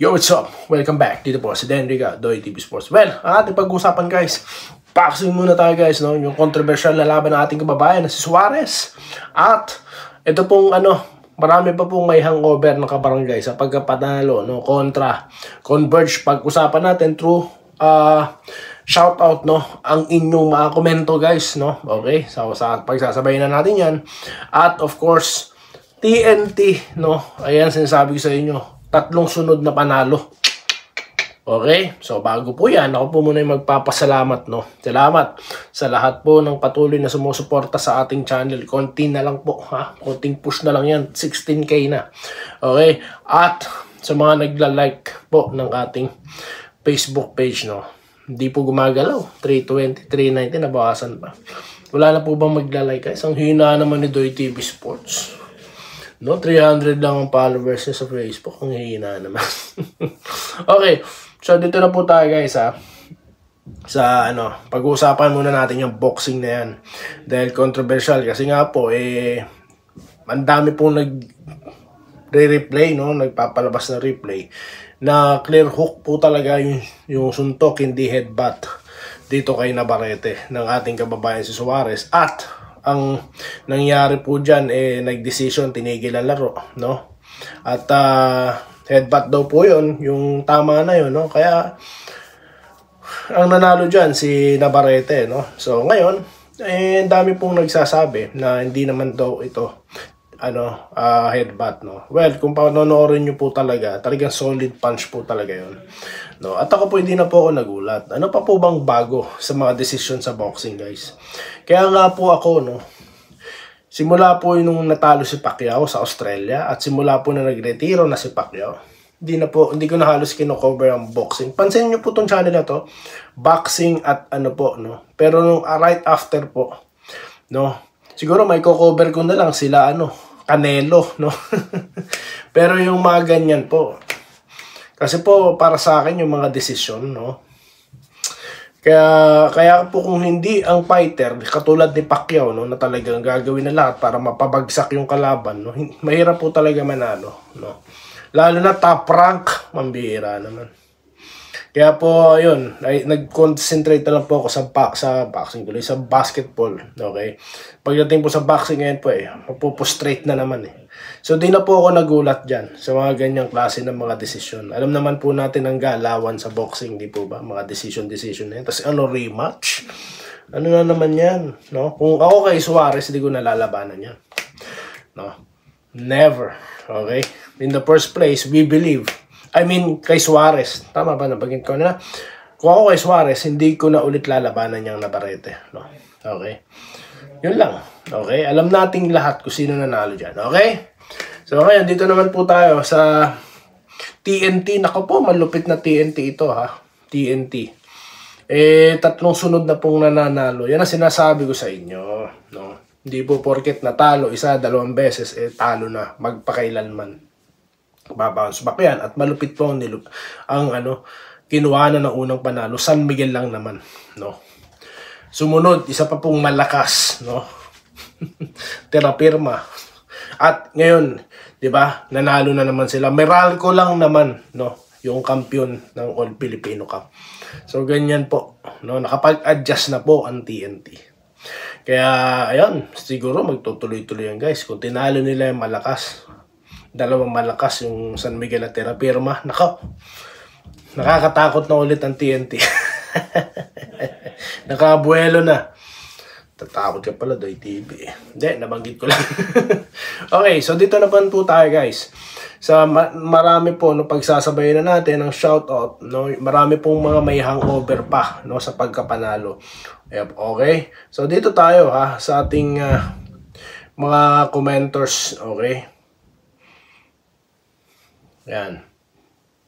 Yo, what's up? Welcome back. Dito po si Dan Riga, Doy TV Sports. Well, ang ating pag-usapan guys, boxing muna tayo guys, no? Yung controversial na laban ng ating kababayan na si Suarez. At ito pong marami pa pong may hangover ng kabarangay sa pagkapanalo, no? Kontra Converge. Pag-usapan natin through shoutout, no? Ang inyong mga komento guys, no? Okay, so sa pagsasabayin na natin yan. At of course, TNT, no? Ayan, sinasabi ko sa inyo. 3 sunod na panalo. Okay? So, bago po yan, ako po muna yung magpapasalamat, no? Salamat sa lahat po ng patuloy na sumusuporta sa ating channel. Konti na lang po, ha? Konting push na lang yan. 16K na. Okay? At sa mga nagla-like po ng ating Facebook page, no? Hindi po gumagalaw. 320, 390, nabawasan pa. Wala na po bang magla-like, guys? Ang hina naman ni Doy TV Sports. No, 300 lang ang followers niya sa Facebook. Ang hina naman. Okay. So, dito na po tayo guys, ha. Sa, pag-uusapan muna natin yung boxing na yan. Dahil controversial. Kasi nga po, ang dami pong nag-replay, no? Nagpapalabas na replay. Na clear hook po talaga yung suntok, hindi headbutt. Dito kay Navarrete ng ating kababayan si Suarez. At ang nangyari po dyan, nag-decision, tinigil ang laro, no? At headbutt daw po yun, yung tama na yun, no? Kaya ang nanalo dyan si Navarrete, no? So ngayon, dami pong nagsasabi na hindi naman daw ito headbutt, no? Well, kung panonoorin nyo po talagang solid punch po talaga yun, no? At ako po hindi na po ako nagulat. Ano pa po bang bago sa mga decision sa boxing, guys? Kaya nga po ako, no, simula po nung natalo si Pacquiao sa Australia at simula po na nagretiro na si Pacquiao, hindi ko na halos kino-cover ang boxing. Pansin nyo po tong channel na to, boxing at no? Pero nung right after po, no, siguro may co-cover ko na lang sila, Canelo, no? Pero yung mga ganyan po, kasi po para sa akin yung mga desisyon, no? Kaya po kung hindi ang fighter, katulad ni Pacquiao, no, na talagang gagawin na lahat para mapabagsak yung kalaban, no? Mahirap po talaga manalo, no? Lalo na top rank, mambihira naman. Kaya po, ayun, nag-concentrate na lang po ako sa boxing tuloy, sa basketball, okay? Pagdating po sa boxing ngayon po, mapupostrate na naman, So, di na po ako nagulat dyan sa mga ganyang klase ng mga desisyon. Alam naman po natin ang galawan sa boxing, di po ba? Mga decision na yan. Tapos, rematch? Ano na naman yan, no? Kung ako kay Suarez, di ko nalalabanan yan. No? Never, okay? In the first place, we believe. Kay Suarez. Tama ba? Nabagin ko na. Kung ako kay Suarez, hindi ko na ulit lalabanan yung Navarrete. No? Okay? Yun lang. Okay? Alam nating lahat kung sino nanalo dyan. Okay? So, ngayon, dito naman po tayo sa TNT. Naku po, malupit na TNT ito, ha? TNT. 3 sunod na pong nananalo. Yan ang sinasabi ko sa inyo. No? Hindi po porket natalo 1, 2 beses, talo na. Magpakailanman. Babounce back yan. At malupit po ang kinuha na ng unang panalo. San Miguel lang naman, no? Sumunod, isa pa pong malakas, no? Terapirma. At ngayon, di ba, nanalo na naman sila. Meralco lang naman, no? Yung kampiyon ng All Filipino Cup. So, ganyan po, no? Nakapag-adjust na po ang TNT. Kaya, ayun, siguro magtutuloy-tuloy yan, guys. Kung tinalo nila yung malakas, 2 malakas yung San Miguel at Terapirma. Nako, nakakatakot na ulit ang TNT. Nakabuelo na. Tatakot ka pala, Doy TV. Hindi, nabanggit ko lang. Okay, so dito naman po tayo, guys. Sa marami po, pagsasabayin na natin ang shoutout, no? Marami pong mga may hangover pa, no, sa pagkapanalo. Okay? So dito tayo, ha, sa ating mga commenters, okay? Yan.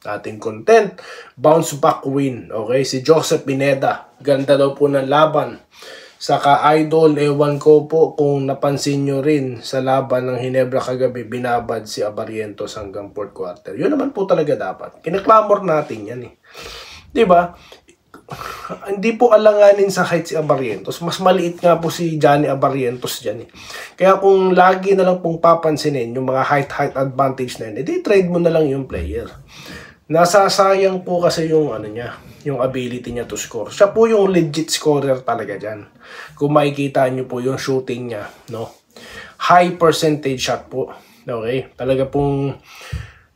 Ating content. Bounce back win. Okay? Si Joseph Pineda. Ganda daw po ng laban. Saka idol, ewan ko po kung napansin nyo rin sa laban ng Hinebra kagabi, binabad si Abarientos hanggang 4th quarter. Yun naman po talaga dapat. Kinaklamor natin yan, Diba? Hindi po alanganin sa height si Abarientos. Mas maliit nga po si Johnny Abarientos dyan. Kaya kung lagi na lang pong papansinin yung mga height advantage na yun, edi trade mo na lang yung player. nasasayang po kasi yung ano niya, yung ability niya to score. Siya po yung legit scorer talaga dyan. Kung makikita niyo po yung shooting niya, no? High percentage shot po. Okay? Talaga pong,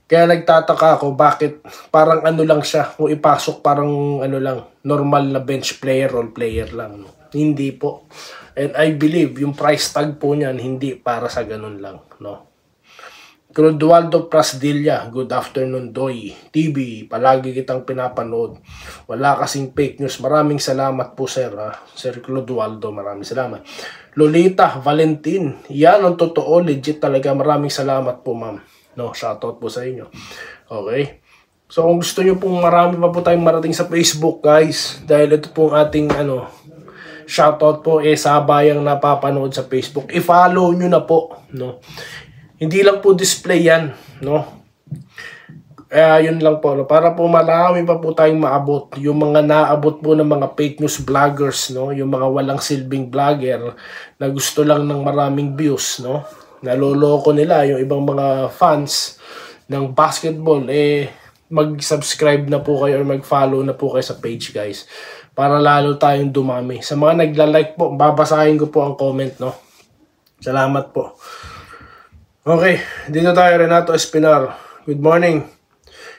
kaya nagtataka ako bakit parang ano lang siya, kung ipasok parang ano lang, normal na bench player, role player lang. No? Hindi po. And I believe yung price tag po niyan hindi para sa ganun lang, no? Clodoaldo Prasdilla, good afternoon Doy TV, palagi kitang pinapanood. Wala kasing fake news. Maraming salamat po sir, Sir Clodoaldo, maraming salamat. Lolita Valentin, yan ang totoo, legit talaga. Maraming salamat po ma'am. No, shoutout po sa inyo. Okay. So kung gusto nyo pong marami pa po tayong marating sa Facebook guys, dahil ito pong ating shoutout po sabayang napapanood sa Facebook. I-follow nyo na po, no. Hindi lang po display yan, no? Yun lang po, no? Para po marami pa po tayong maabot. Yung mga naabot po ng mga fake news vloggers, no? Yung mga walang silbing vlogger na gusto lang ng maraming views, no? Naloloko nila yung ibang mga fans ng basketball, mag-subscribe na po kayo or mag-follow na po kayo sa page, guys. Para lalo tayong dumami. Sa mga nagla-like po, babasahin ko po ang comment, no? Salamat po. Okay, dito tayo, Renato Espinar. Good morning.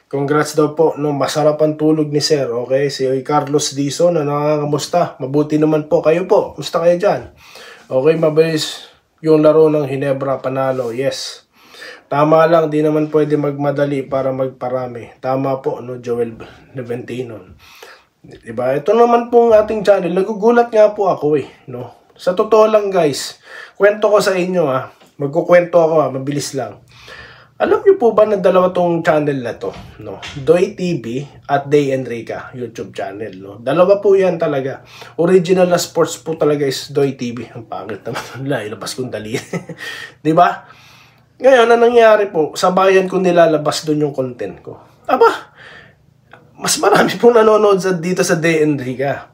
Congrats daw po, no, masarap ang tulog ni Sir. Okay, si Carlos Dizon na nangangamusta. Mabuti naman po kayo po. Musta kayo dyan? Okay, mabilis yung laro ng Ginebra, panalo. Yes. Tama lang, di naman pwede magmadali para magparami. Tama po, no, Joel Neventino. Diba? Ito naman pong ating channel. Nagugulat nga po ako no. Sa totoo lang guys, kwento ko sa inyo magkukwento ako mabilis lang. Alam niyo po ba na dalawa tong channel na to, no? Doy TV at Day Enrica YouTube channel, no? Dalawa po yan talaga. Original na sports po talaga is Doy TV. Ang pangit naman nila, ilabas kong dali. 'Di ba? Ngayon, ang nangyari po, sabayan ko nilalabas doon yung content ko. Aba, mas marami pong nanonood dito sa Day Enrica.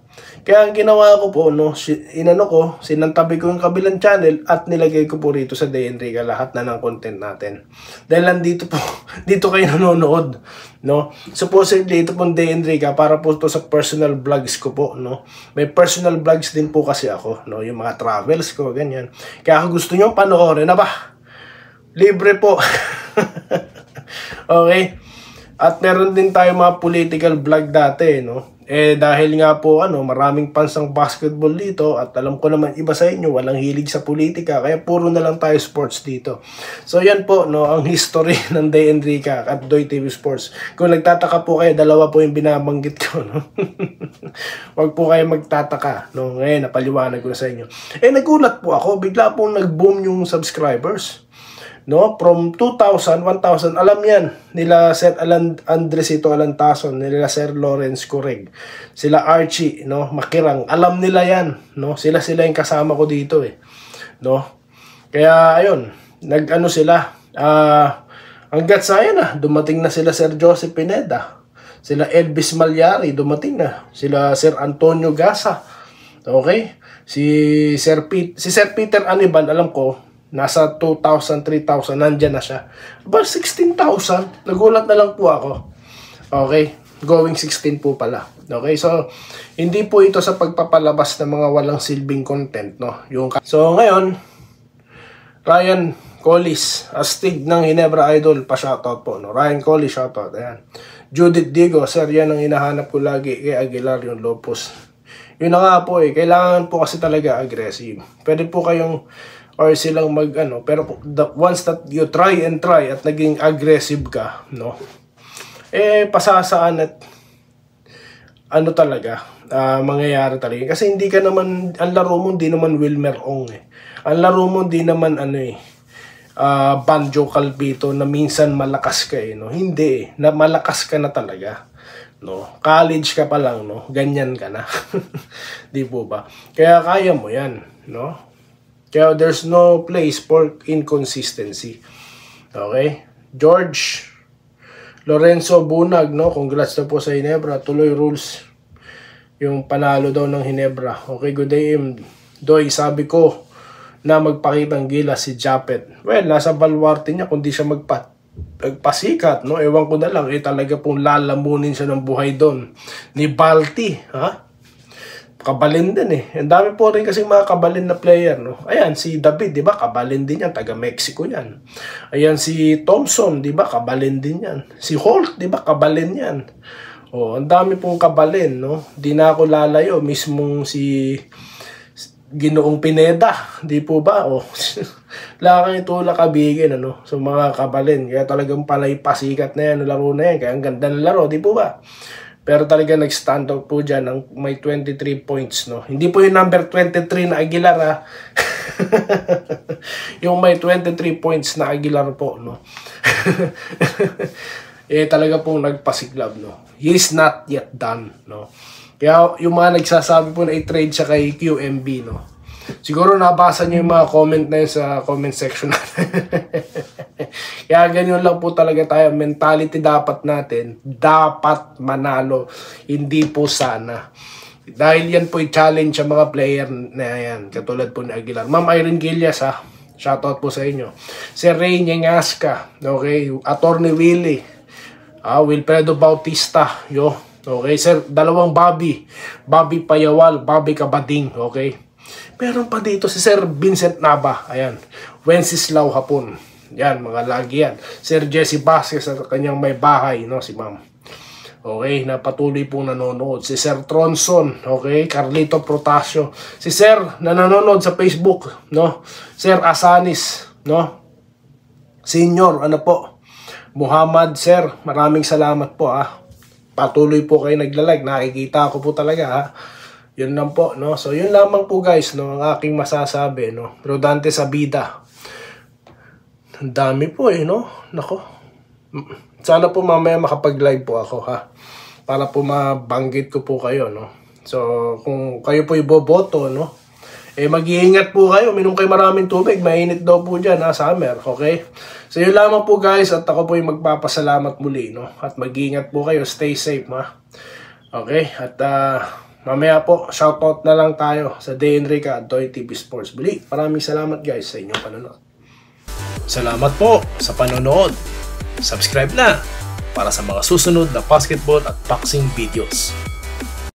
Kaya ang ginawa ko po, no, sinantabi ko yung kabilang channel at nilagay ko po rito sa Day Enrica lahat na ng content natin. Dahil nandito po, dito kayo nanonood, no. Supposedly, ito pong Day Enrica para po to sa personal vlogs ko po, no. May personal vlogs din po kasi ako, no, yung mga travels ko, ganyan. Kaya kung gusto nyo panoorin, libre po. Okay? At meron din tayo mga political vlog dati, no. Dahil nga po maraming pansang basketball dito at alam ko naman iba sa inyo walang hilig sa politika kaya puro na lang tayo sports dito. So yan po, no, ang history ng Day Enrica at Doy TV Sports. Kung nagtataka po kayo, dalawa po yung binabanggit ko, no. Wag po kayo magtataka, no. Ngayon napaliwanag ko na sa inyo. Nagulat po ako, bigla pong nag-boom yung subscribers. No, from 2,000, 1,000, alam yan nila Sir Andresito Alantason, nila Sir Lawrence Correg, sila Archie, no, Makirang, alam nila yan, no, sila yung kasama ko dito no, kaya ayun, sila, hanggat sa yan dumating na sila Sir Joseph Pineda, sila Elvis Malyari, dumating na, sila Sir Antonio Gasa, okay, si Sir Peter Aniban, alam ko, nasa 2,000, 3,000, nandyan na siya. About 16,000. Nagulat na lang po ako. Okay? Going 16 po pala. Okay? So, hindi po ito sa pagpapalabas ng mga walang silbing content, no? So, ngayon, Ryan Collis, astig ng Ginebra Idol, pa-shoutout po, no? Ryan Collis, shoutout. Ayan. Judith Digo, sir, yan ang hinahanap ko lagi kay Aguilar, yung Lopos. Yun na nga po kailangan po kasi talaga aggressive. Pwede po kayong or silang pero once that you try at naging aggressive ka, no, pasasaan at talaga mangyayari talaga kasi hindi ka naman, ang laro mo hindi naman Wilmer Ong ang laro mo hindi naman Banjo Calvito na minsan malakas ka no, hindi na malakas ka na talaga, no, college ka pa lang, no, ganyan ka na. Di po ba? Kaya kaya mo yan, no. Kaya there's no place for inconsistency. Okay? George Lorenzo Bunag, no? Congrats na po sa Ginebra. Tuloy rules yung panalo daw ng Ginebra. Okay, good day, Doy. Sabi ko na magpakitang gila si Japet. Well, nasa baluarte niya kung di siya nagpasikat, no? Ewan ko na lang, talaga pong lalamunin siya ng buhay doon. Ni Balti, ha? Kabalin din eh. Ang dami po rin kasi mga kabalin na player, no? Ayan, si David, di ba? Kabalin din yan. Taga Mexico yan. Ayan, si Thompson, di ba? Kabalin din yan. Si Holt, di ba? Kabalin yan. Oh, ang dami pong kabalin, no? Di na ako lalayo. Mismong si Ginoong Pineda, di po ba? Oh, lakang itula kabigin, ano? So, mga kabalin. Kaya talagang palay pasikat na yan, laro na yan. Kaya ang ganda ng laro, di po ba? Pero talaga nag-stand out po dyan ng may 23 points, no? Hindi po yung number 23 na Aguilar, ha? Yung may 23 points na Aguilar po, no? Talaga pong nagpasiklab, no? He's not yet done, no? Kaya yung mga nagsasabi po na i-trade siya kay QMB, no? Siguro nabasa niyo yung mga comment na yun sa comment section natin. Kaya ganyan lang po talaga tayo. Mentality dapat natin, dapat manalo. Hindi po sana. Dahil yan po i-challenge sa mga player na yan. Katulad po ni Aguilar. Ma'am Irene Gillias, ha? Shoutout po sa inyo. Si Ray Nyengaska. Okay? Attorney Willie. Wilfredo Bautista. Yo. Okay, sir. Dalawang Bobby. Bobby Payawal. Bobby Kabading. Okay? Meron pa dito si Sir Vincent Nava. Ayan. Wenceslao Hapon. Yan, mga lagi yan. Sir Jesse Vasquez sa kanyang may bahay, no? Si ma'am. Okay, na patuloy pong nanonood. Si Sir Tronson. Okay, Carlito Protasio. Si Sir na nanonood sa Facebook, no? Sir Asanis, no? Senior, ano po? Muhammad, Sir, maraming salamat po, ha? Patuloy po kayo naglalag. Nakikita ko po talaga, ha? Yun lang po, no? So, yun lamang po, guys, no? Ang aking masasabi, no? Rodante Sabida. Ang dami po, no? Nako. Sana po mamaya makapag-live po ako, ha? Para po mabanggit ko po kayo, no? So, kung kayo po iboboto, no? Mag-iingat po kayo. Minom kayo maraming tubig. Mainit daw po dyan, ha? Summer, okay? So, yun lamang po, guys. At ako po yung magpapasalamat muli, no? At mag-iingat po kayo. Stay safe, ha? Okay? At, mamaya po, shoutout na lang tayo sa Day Enrica at Toy TV Sports. Muli, maraming salamat guys sa inyong panonood. Salamat po sa panonood. Subscribe na para sa mga susunod na basketball at boxing videos.